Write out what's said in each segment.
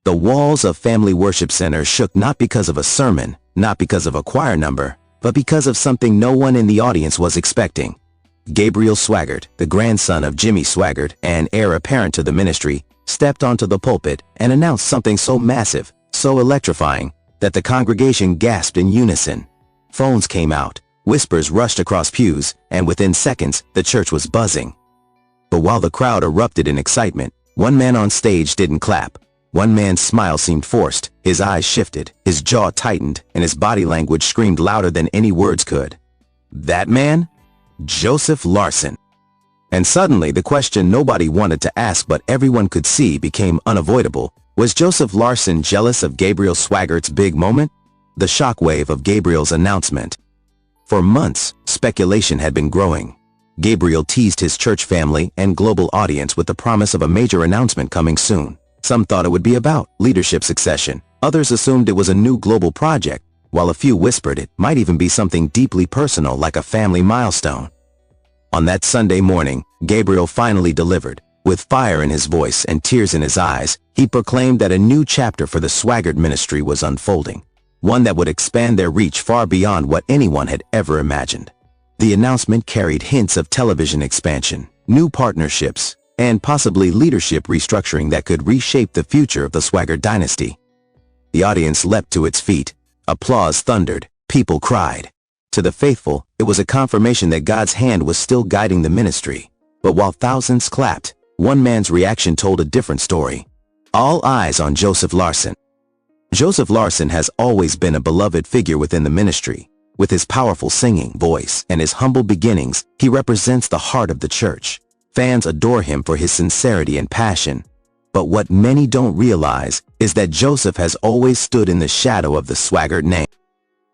The walls of Family Worship Center shook not because of a sermon, not because of a choir number, but because of something no one in the audience was expecting. Gabriel Swaggart, the grandson of Jimmy Swaggart and heir apparent to the ministry, stepped onto the pulpit and announced something so massive, so electrifying, that the congregation gasped in unison. Phones came out, whispers rushed across pews, and within seconds, the church was buzzing. But while the crowd erupted in excitement, one man on stage didn't clap. One man's smile seemed forced, his eyes shifted, his jaw tightened, and his body language screamed louder than any words could. That man? Joseph Larson. And suddenly the question nobody wanted to ask but everyone could see became unavoidable. Was Joseph Larson jealous of Gabriel Swaggart's big moment? The shockwave of Gabriel's announcement. For months, speculation had been growing. Gabriel teased his church family and global audience with the promise of a major announcement coming soon. Some thought it would be about leadership succession. Others assumed it was a new global project, while a few whispered it might even be something deeply personal like a family milestone. On that Sunday morning, Gabriel finally delivered. With fire in his voice and tears in his eyes, he proclaimed that a new chapter for the Swaggart Ministry was unfolding, one that would expand their reach far beyond what anyone had ever imagined. The announcement carried hints of television expansion, new partnerships, and possibly leadership restructuring that could reshape the future of the Swaggart dynasty. The audience leapt to its feet. Applause thundered. People cried. To the faithful, it was a confirmation that God's hand was still guiding the ministry. But while thousands clapped, one man's reaction told a different story. All eyes on Joseph Larson. Joseph Larson has always been a beloved figure within the ministry. With his powerful singing voice and his humble beginnings, he represents the heart of the church. Fans adore him for his sincerity and passion. But what many don't realize is that Joseph has always stood in the shadow of the Swaggart name.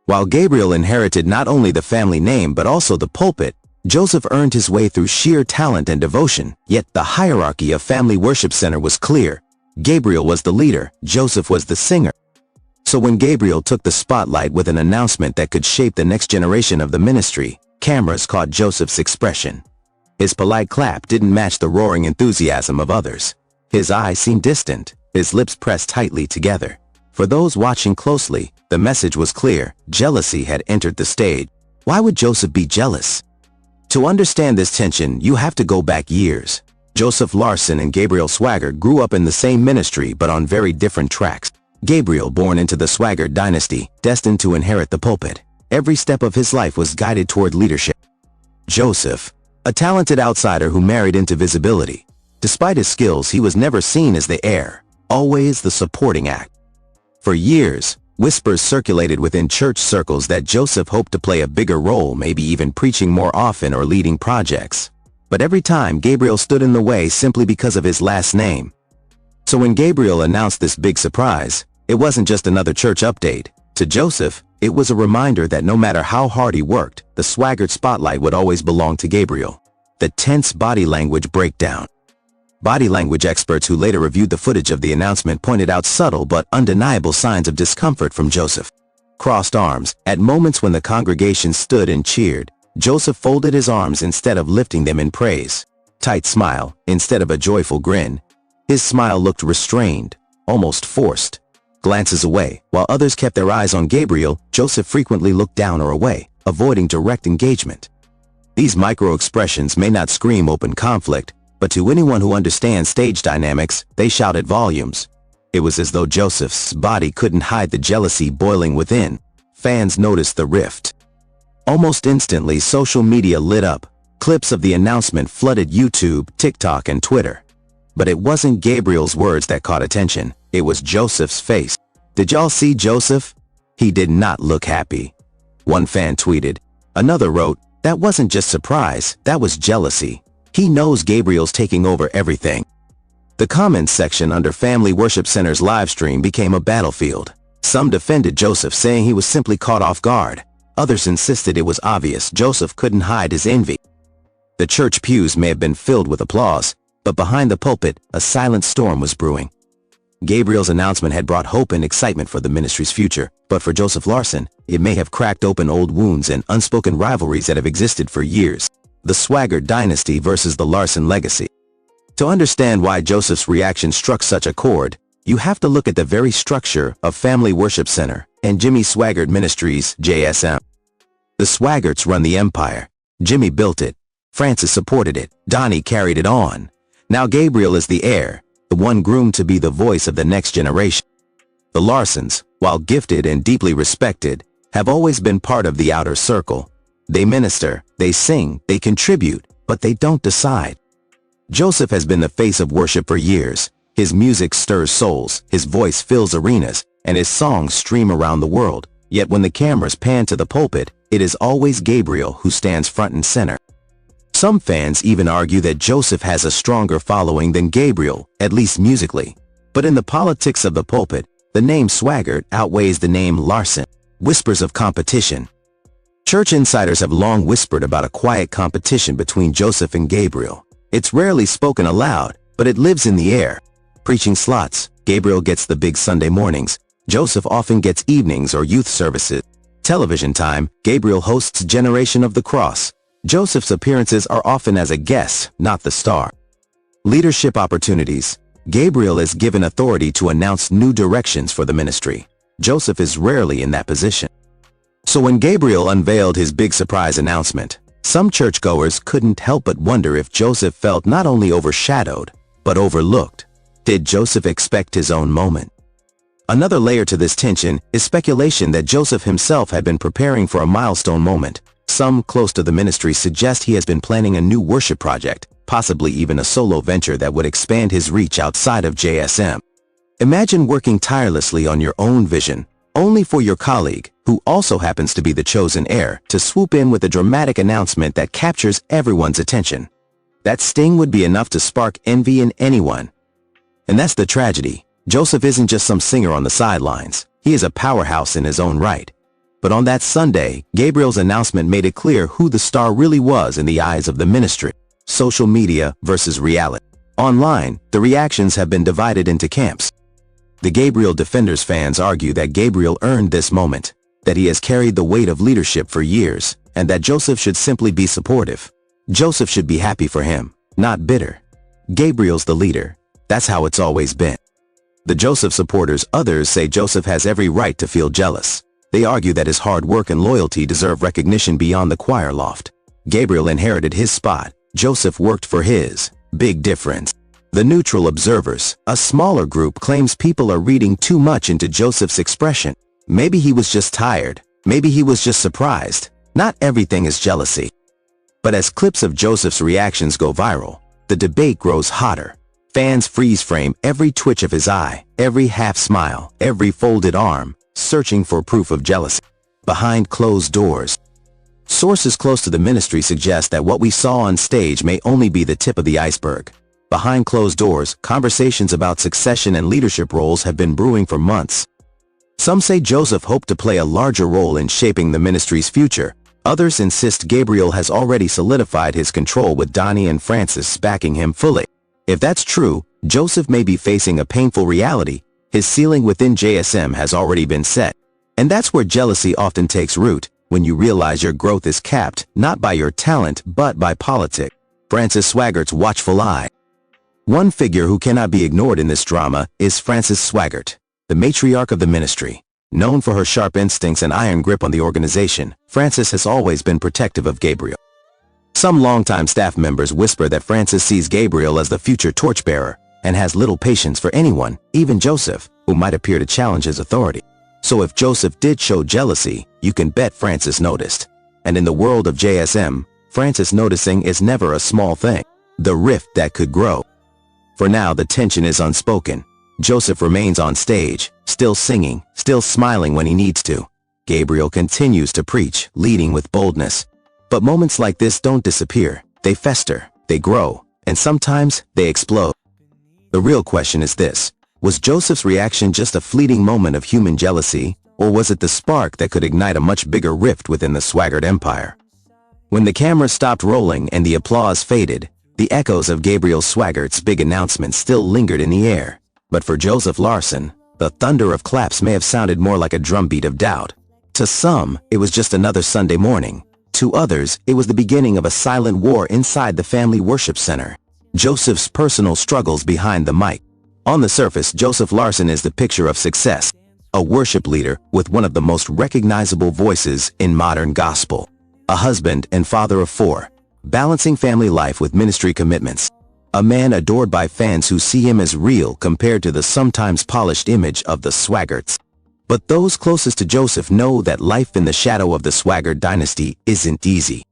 While Gabriel inherited not only the family name but also the pulpit, Joseph earned his way through sheer talent and devotion. Yet the hierarchy of Family Worship Center was clear. Gabriel was the leader, Joseph was the singer. So when Gabriel took the spotlight with an announcement that could shape the next generation of the ministry, cameras caught Joseph's expression. His polite clap didn't match the roaring enthusiasm of others. His eyes seemed distant, his lips pressed tightly together. For those watching closely, the message was clear. Jealousy had entered the stage. Why would Joseph be jealous? To understand this tension, you have to go back years. Joseph Larson and Gabriel Swaggart grew up in the same ministry but on very different tracks. Gabriel, born into the Swaggart dynasty, destined to inherit the pulpit. Every step of his life was guided toward leadership. Joseph, a talented outsider who married into visibility. Despite his skills, he was never seen as the heir, always the supporting act. For years, whispers circulated within church circles that Joseph hoped to play a bigger role, maybe even preaching more often or leading projects. But every time, Gabriel stood in the way simply because of his last name. So when Gabriel announced this big surprise, it wasn't just another church update. To Joseph, it was a reminder that no matter how hard he worked, the Swaggart spotlight would always belong to Gabriel. The tense body language breakdown. Body language experts who later reviewed the footage of the announcement pointed out subtle but undeniable signs of discomfort from Joseph. Crossed arms. At moments when the congregation stood and cheered, Joseph folded his arms instead of lifting them in praise. Tight smile instead of a joyful grin. His smile looked restrained, almost forced. Glances away. While others kept their eyes on Gabriel, Joseph frequently looked down or away, avoiding direct engagement. These micro-expressions may not scream open conflict, but to anyone who understands stage dynamics, they shouted volumes. It was as though Joseph's body couldn't hide the jealousy boiling within. Fans noticed the rift. Almost instantly, social media lit up. Clips of the announcement flooded YouTube, TikTok, and Twitter. But it wasn't Gabriel's words that caught attention. It was Joseph's face. Did y'all see Joseph? He did not look happy. One fan tweeted. Another wrote, that wasn't just surprise, that was jealousy. He knows Gabriel's taking over everything. The comments section under Family Worship Center's live stream became a battlefield. Some defended Joseph, saying he was simply caught off guard. Others insisted it was obvious Joseph couldn't hide his envy. The church pews may have been filled with applause, but behind the pulpit, a silent storm was brewing. Gabriel's announcement had brought hope and excitement for the ministry's future, but for Joseph Larson, it may have cracked open old wounds and unspoken rivalries that have existed for years. The Swaggart dynasty versus the Larson legacy. To understand why Joseph's reaction struck such a chord, You have to look at the very structure of Family Worship Center and Jimmy Swaggart Ministries, JSM. The Swaggarts run the empire. Jimmy built it. Francis supported it. Donnie carried it on. Now Gabriel is the heir, the one groomed to be the voice of the next generation. The Larsons, while gifted and deeply respected, have always been part of the outer circle. They minister, they sing, they contribute, but they don't decide. Joseph has been the face of worship for years. His music stirs souls, his voice fills arenas, and his songs stream around the world. Yet when the cameras pan to the pulpit, it is always Gabriel who stands front and center. Some fans even argue that Joseph has a stronger following than Gabriel, at least musically. But in the politics of the pulpit, the name Swaggart outweighs the name Larson. Whispers of competition. Church insiders have long whispered about a quiet competition between Joseph and Gabriel. It's rarely spoken aloud, but it lives in the air. Preaching slots, Gabriel gets the big Sunday mornings. Joseph often gets evenings or youth services. Television time, Gabriel hosts Generation of the Cross. Joseph's appearances are often as a guest, not the star. Leadership opportunities. Gabriel is given authority to announce new directions for the ministry. Joseph is rarely in that position. So when Gabriel unveiled his big surprise announcement, some churchgoers couldn't help but wonder if Joseph felt not only overshadowed, but overlooked. Did Joseph expect his own moment? Another layer to this tension is speculation that Joseph himself had been preparing for a milestone moment. Some close to the ministry suggest he has been planning a new worship project, possibly even a solo venture that would expand his reach outside of JSM. Imagine working tirelessly on your own vision, only for your colleague, who also happens to be the chosen heir, to swoop in with a dramatic announcement that captures everyone's attention. That sting would be enough to spark envy in anyone. And that's the tragedy. Joseph isn't just some singer on the sidelines. He is a powerhouse in his own right. But on that Sunday, Gabriel's announcement made it clear who the star really was in the eyes of the ministry. Social media versus reality. Online, the reactions have been divided into camps. The Gabriel Defenders fans argue that Gabriel earned this moment, that he has carried the weight of leadership for years, and that Joseph should simply be supportive. Joseph should be happy for him, not bitter. Gabriel's the leader. That's how it's always been. The Joseph supporters, others say Joseph has every right to feel jealous. They argue that his hard work and loyalty deserve recognition beyond the choir loft. Gabriel inherited his spot. Joseph worked for his. Big difference. The neutral observers, a smaller group, claims people are reading too much into Joseph's expression. Maybe he was just tired. Maybe he was just surprised. Not everything is jealousy. But as clips of Joseph's reactions go viral, the debate grows hotter. Fans freeze frame every twitch of his eye, every half smile, every folded arm, searching for proof of jealousy. Behind closed doors. Sources close to the ministry suggest that what we saw on stage may only be the tip of the iceberg. Behind closed doors, conversations about succession and leadership roles have been brewing for months. Some say Joseph hoped to play a larger role in shaping the ministry's future. Others insist Gabriel has already solidified his control, with Donnie and Francis backing him fully. If that's true, Joseph may be facing a painful reality. His ceiling within JSM has already been set. And that's where jealousy often takes root, when you realize your growth is capped, not by your talent, but by politics. Francis Swaggart's watchful eye. One figure who cannot be ignored in this drama is Francis Swaggart, the matriarch of the ministry. Known for her sharp instincts and iron grip on the organization, Francis has always been protective of Gabriel. Some longtime staff members whisper that Francis sees Gabriel as the future torchbearer and has little patience for anyone, even Joseph, who might appear to challenge his authority. So if Joseph did show jealousy, you can bet Francis noticed. And in the world of JSM, Francis noticing is never a small thing. The rift that could grow. For now, the tension is unspoken. Joseph remains on stage, still singing, still smiling when he needs to. Gabriel continues to preach, leading with boldness. But moments like this don't disappear. They fester, they grow, and sometimes they explode. The real question is this: was Joseph's reaction just a fleeting moment of human jealousy, or was it the spark that could ignite a much bigger rift within the Swaggart empire? When the camera stopped rolling and the applause faded, the echoes of Gabriel Swaggart's big announcement still lingered in the air. But for Joseph Larson, the thunder of claps may have sounded more like a drumbeat of doubt. To some, it was just another Sunday morning. To others, it was the beginning of a silent war inside the Family Worship Center. Joseph's personal struggles behind the mic. On the surface, Joseph Larson is the picture of success, a worship leader with one of the most recognizable voices in modern gospel, a husband and father of 4, balancing family life with ministry commitments, a man adored by fans who see him as real compared to the sometimes polished image of the Swaggarts. But those closest to Joseph know that life in the shadow of the Swaggart dynasty isn't easy.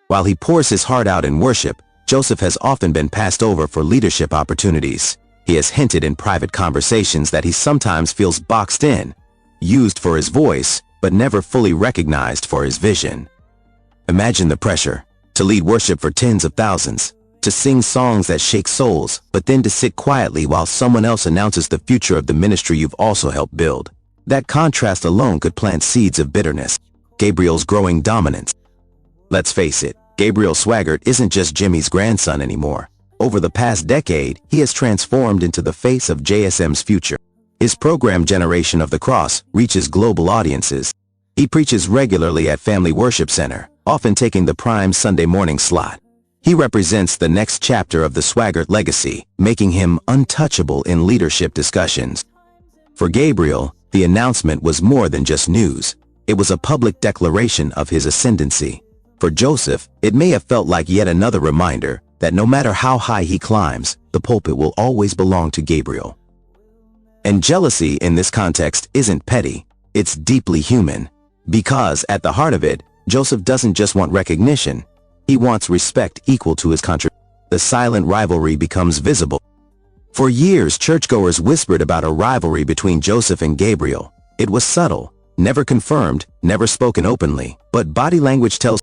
While he pours his heart out in worship, Joseph has often been passed over for leadership opportunities. He has hinted in private conversations that he sometimes feels boxed in, used for his voice, but never fully recognized for his vision. Imagine the pressure, to lead worship for tens of thousands, to sing songs that shake souls, but then to sit quietly while someone else announces the future of the ministry you've also helped build. That contrast alone could plant seeds of bitterness. Gabriel's growing dominance. Let's face it, Gabriel Swaggart isn't just Jimmy's grandson anymore. Over the past decade, he has transformed into the face of JSM's future. His program Generation of the Cross reaches global audiences. He preaches regularly at Family Worship Center, often taking the prime Sunday morning slot. He represents the next chapter of the Swaggart legacy, making him untouchable in leadership discussions. For Gabriel, the announcement was more than just news. It was a public declaration of his ascendancy. For Joseph, it may have felt like yet another reminder that no matter how high he climbs, the pulpit will always belong to Gabriel. And jealousy in this context isn't petty, it's deeply human. Because at the heart of it, Joseph doesn't just want recognition, he wants respect equal to his contribution. The silent rivalry becomes visible. For years, churchgoers whispered about a rivalry between Joseph and Gabriel. It was subtle, never confirmed, never spoken openly, but body language tells